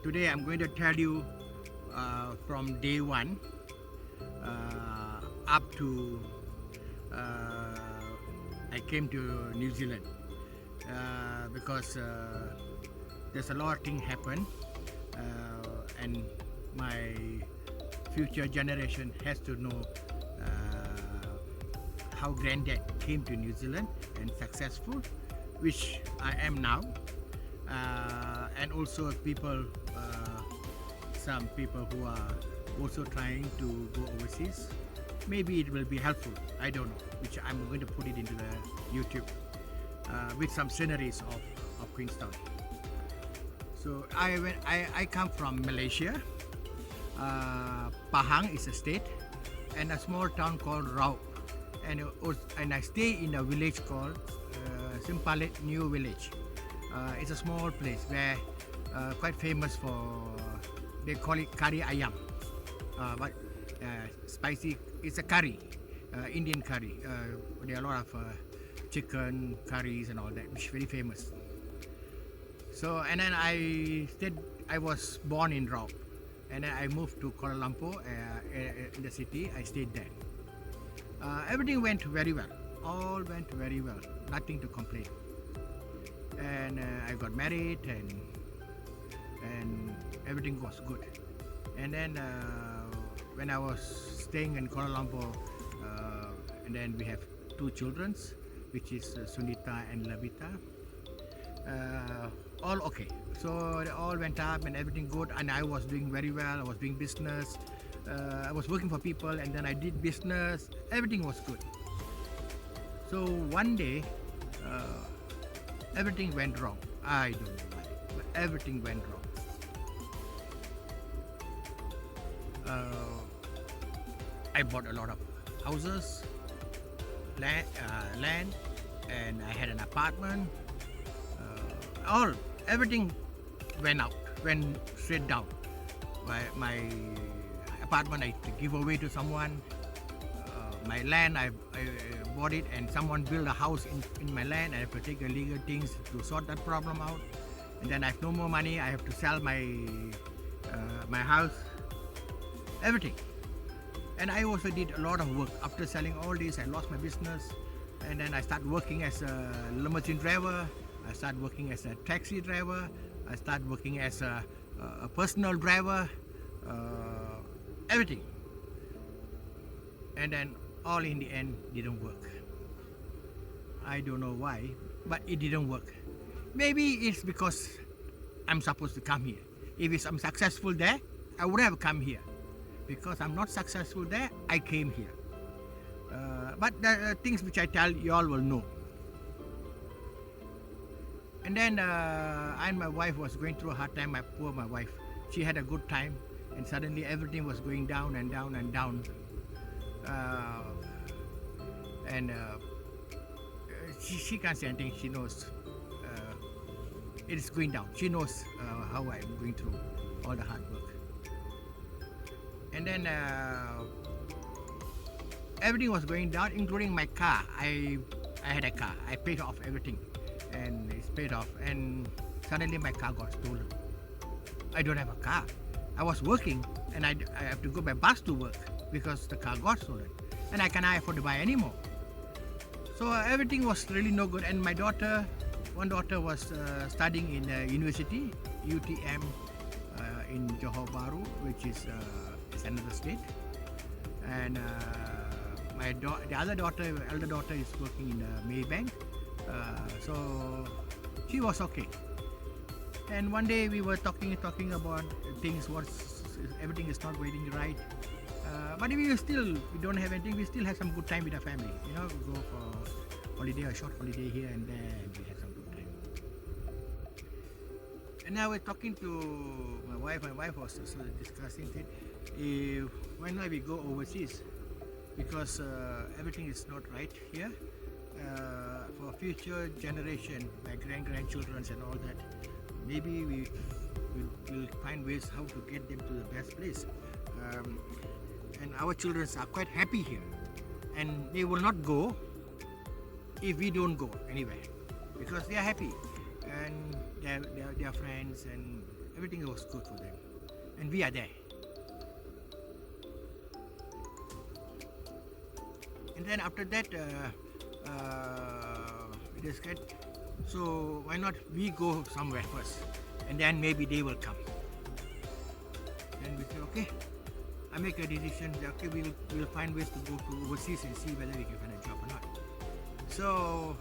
Today I'm going to tell you from day one up to I came to New Zealand because there's a lot of things happen and my future generation has to know how granddad came to New Zealand and successful, which I am now, and also people, some people who are also trying to go overseas. Maybe it will be helpful. I don't know, which I'm going to put it into the YouTube with some sceneries of Queenstown. So I come from Malaysia. Pahang is a state, and a small town called Raup, and I stay in a village called Simpalit New Village. It's a small place where quite famous for, they call it curry ayam, but spicy. It's a curry, Indian curry. There are a lot of chicken curries and all that, which is very famous. So, and then I was born in Raup, and then I moved to Kuala Lumpur in the city. I stayed there. Everything went very well. All went very well. Nothing to complain. And I got married, and everything was good. And then when I was staying in Kuala Lumpur, and then we have two children, which is Sunita and Labita. All okay. So they all went up and everything good, and I was doing very well. I was doing business. I was working for people, and then I did business. Everything was good. So one day, everything went wrong. I don't know why, but everything went wrong. I bought a lot of houses, land, and I had an apartment. Everything went straight down. My apartment I give away to someone. My land I bought it, and someone built a house in my land. I have to take the legal things to sort that problem out. And then I have no more money. I have to sell my house, everything. And I also did a lot of work. After selling all this, I lost my business, and then I started working as a limousine driver. I started working as a taxi driver. I started working as a personal driver. Everything. And then all in the end didn't work. I don't know why, but it didn't work. Maybe it's because I'm supposed to come here. If I'm successful there, I would have come here. Because I'm not successful there, I came here. But the things which I tell you all will know. And then I and my wife was going through a hard time. My wife, she had a good time, and suddenly everything was going down and down and down. And she can't say anything. She knows it is going down. She knows how I'm going through all the hard work. And then everything was going down, including my car. I had a car. I paid off everything, and it's paid off. And suddenly my car got stolen. I don't have a car. I was working, and I have to go by bus to work because the car got stolen, and I cannot afford to buy anymore. So everything was really no good. And my daughter, one daughter was studying in university, UTM, in Johor Bahru, which is another state. And the other daughter, elder daughter, is working in Maybank. So she was okay. And one day we were talking about things. Everything is not going right. But we don't have anything. We still have some good time with our family. You know, we go for holiday, a short holiday here and there, and we have some good time. And now we're talking to my wife. My wife was also discussing it. Why not we go overseas? Because everything is not right here. For future generation, my grandchildren and all that, maybe we'll find ways how to get them to the best place. And our children are quite happy here, and they will not go if we don't go anywhere, because they are happy and their friends and Everything was good for them. And we are there. And then after that, it is good. So why not we go somewhere first, and then maybe they will come. Then we say, okay, I make a decision that okay, we'll find ways to go to overseas and see whether we can find a job or not. So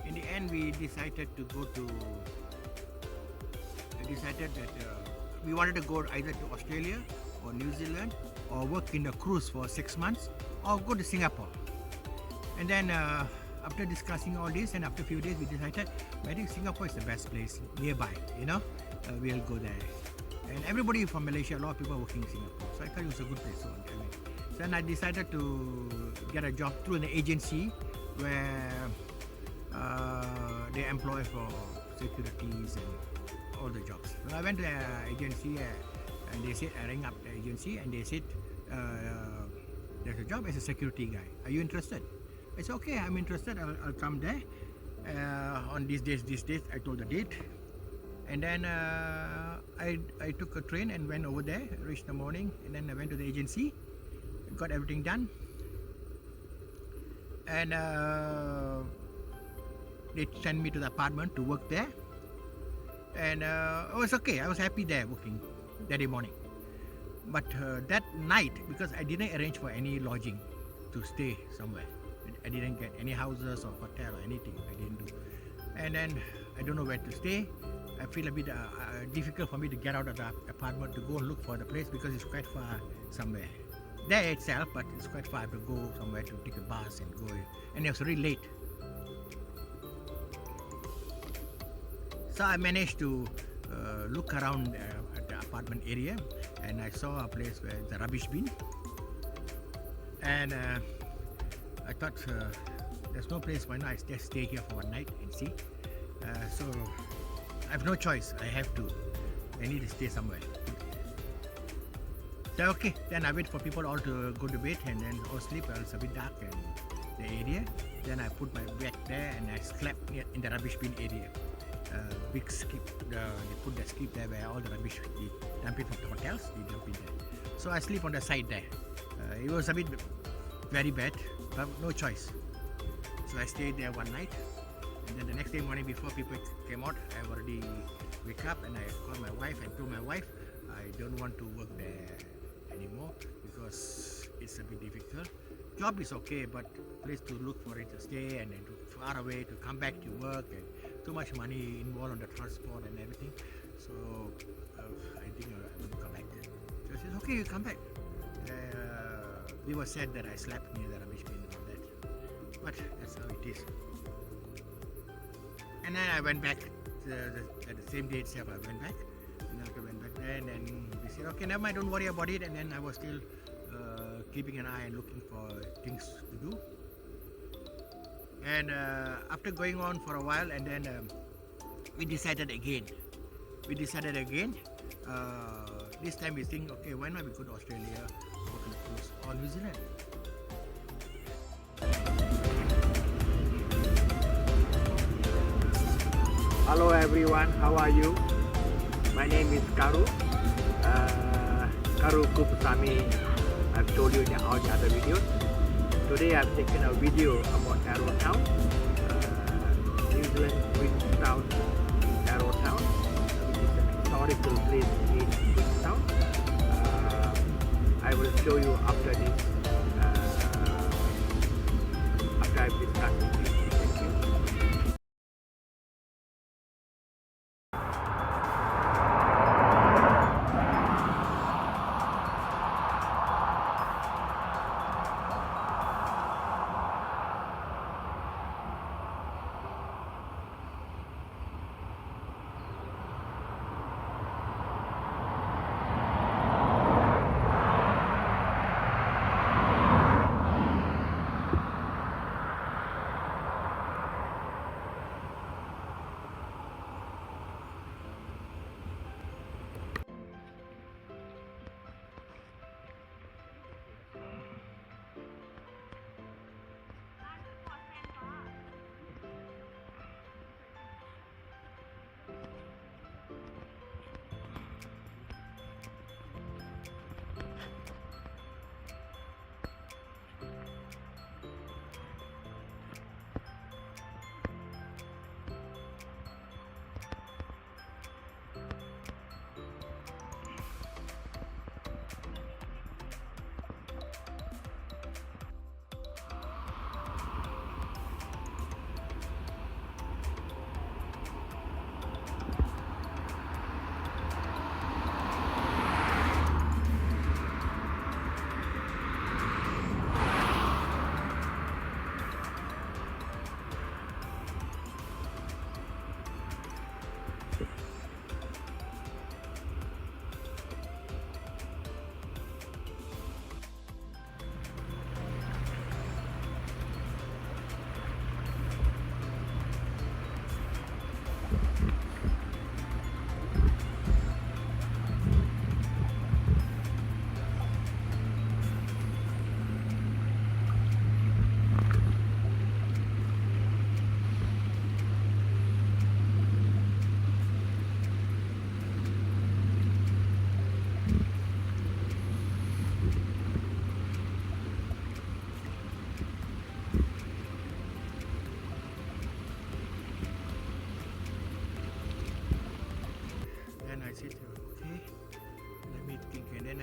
in the end, we decided to go to. I decided that we wanted to go either to Australia or New Zealand or work in a cruise for 6 months or go to Singapore. And then after discussing all this and after a few days we decided I think Singapore is the best place nearby, we'll go there. And everybody from Malaysia, a lot of people are working in Singapore, so I thought it was a good place. So then I decided to get a job through an agency where they employ for securities and all the jobs. So I went to the agency and they said, I rang up the agency and they said there's a job as a security guy. Are you interested? I said, okay, I'm interested. I'll come there on these days. I told the date, and then I took a train and went over there. Reached the morning, and then I went to the agency, got everything done, and they sent me to the apartment to work there, and it was okay. I was happy there working that day morning. But that night, because I didn't arrange for any lodging to stay somewhere. I didn't get any houses or hotel or anything. I didn't do. And then I don't know where to stay. I feel a bit difficult for me to get out of the apartment to go and look for the place because it's quite far somewhere. There itself, but it's quite far to go somewhere to take a bus and go. And it was really late. So I managed to look around at the apartment area, and I saw a place where the rubbish bin. And I thought there's no place, why not I just stay here for one night and see. So I have no choice. I need to stay somewhere. So okay, then I wait for people all to go to bed and then all sleep. It's a bit dark in the area. Then I put my bed there and I slept in the rubbish bin area. Big skip. They put the skip there where all the rubbish they dump it from the hotels. They dump it there. So I sleep on the side there. It was a bit very bad, but no choice. So I stayed there one night, and then the next day morning before people came out, I already wake up and I called my wife and told my wife I don't want to work there anymore because it's a bit difficult. Job is okay, but place to look for it to stay and then too far away to come back to work and too much money involved on the transport and everything. So I think I will come back. So she said, okay, you come back. We were sad that I slept near the rubbish bin and all that, but that's how it is. And then I went back at the same day itself. I went back, and after I went back there, and then they said, okay, never mind, don't worry about it. And then I was still keeping an eye and looking for things to do. And after going on for a while, and then we decided again. This time we think, okay, why not we go to Australia, or New Zealand? Hello everyone, how are you? My name is Karu. Karu Kupusami. I've told you in all the other videos. Today I've taken a video about Town, New Zealand, Queenstown, Town, which is an historical place in Queenstown. I will show you after this, after I've discussed with you. Thank you.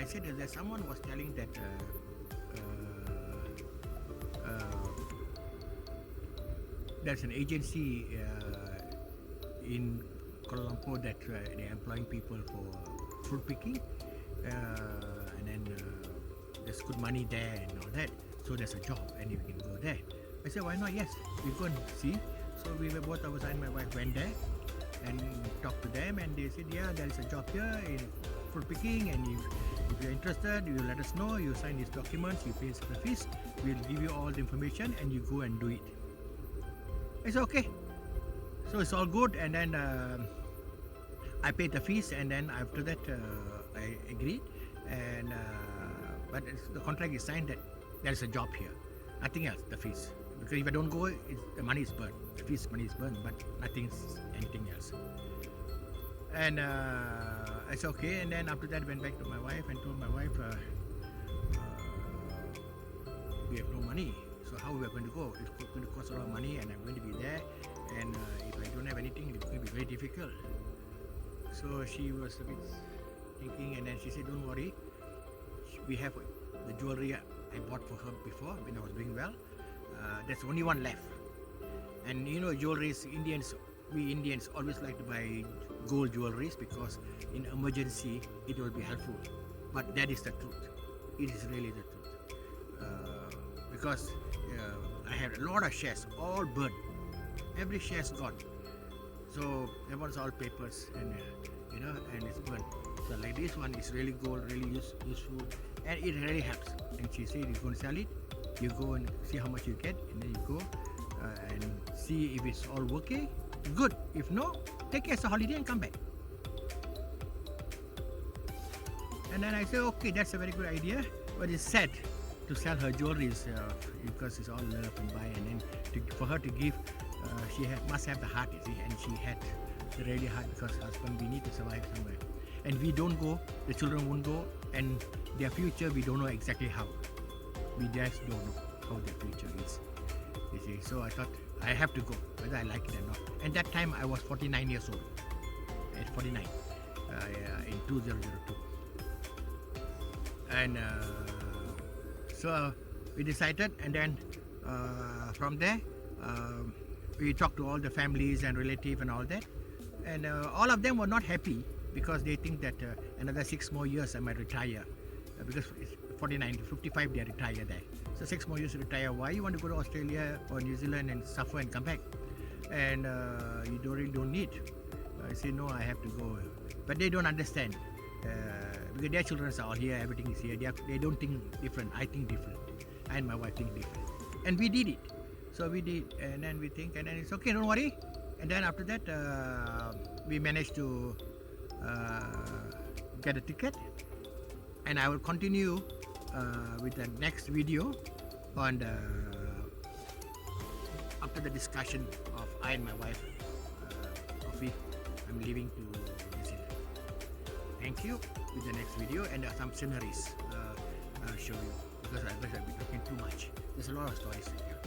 I said that someone was telling that there's an agency in Kuala Lumpur that they're employing people for fruit picking, and then there's good money there and all that. So there's a job, and you can go there. I said, why not? Yes, we go and see. So we were both of us and my wife went there and talked to them, and they said, yeah, there is a job here in fruit picking, and if you're interested, you let us know. You sign these documents, you pay the fees, we'll give you all the information, and you go and do it. I said, okay. So it's all good, and then I paid the fees, and then after that I agreed, and but the contract is signed that there is a job here, nothing else, the fees. Because if I don't go, the money is burned, the fees money is burned, but anything else. And I said okay, and then after that I went back to my wife and told my wife we have no money, so how we are going to go? It's going to cost a lot of money, and I'm going to be there, and if I don't have anything, it's going to be very difficult. So she was a bit thinking, and then she said, don't worry, we have the jewelry I bought for her before when I was doing well. There's only one left, and you know, jewelries, we Indians always like to buy gold jewelries because in emergency it will be helpful. But that is the truth. It is really the truth, because I had a lot of shares, all burned. Every share's gone. So that was all papers, and and it's burned. So like this one is really gold, really useful, and it really helps. And she said, you're going to sell it, you go and see how much you get, and then you go and see if it's all okay, good. If no, take it as a holiday and come back. And then I said, okay, that's a very good idea, but it's sad to sell her jewelry because it's all love and buy, and then for her to give, she must have the heart, you see, and she had really hard because husband, we need to survive somewhere, and we don't go, the children won't go, and their future we don't know exactly how. We just don't know how their future is, you see. So I thought I have to go, whether I like it or not. And that time I was 49 years old, at 49, in 2002. And so we decided, and then from there we talked to all the families and relatives and all that, and all of them were not happy because they think that another 6 more years I might retire, because it's 49 to 55 they retire there. So 6 more years to retire. Why you want to go to Australia or New Zealand and suffer and come back? And you really don't need. I say no, I have to go. But they don't understand because their children are all here, everything is here. They don't think different. I think different, and my wife think different. And we did it. So we did, and then we think, and then it's okay, don't worry. And then after that, we managed to get a ticket, and I will continue with the next video on after the discussion of I and my wife of if I'm leaving to New Zealand. Thank you. With the next video, and some sceneries I'll show you, because otherwise I'll be talking too much. There's a lot of stories here.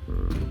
Mm.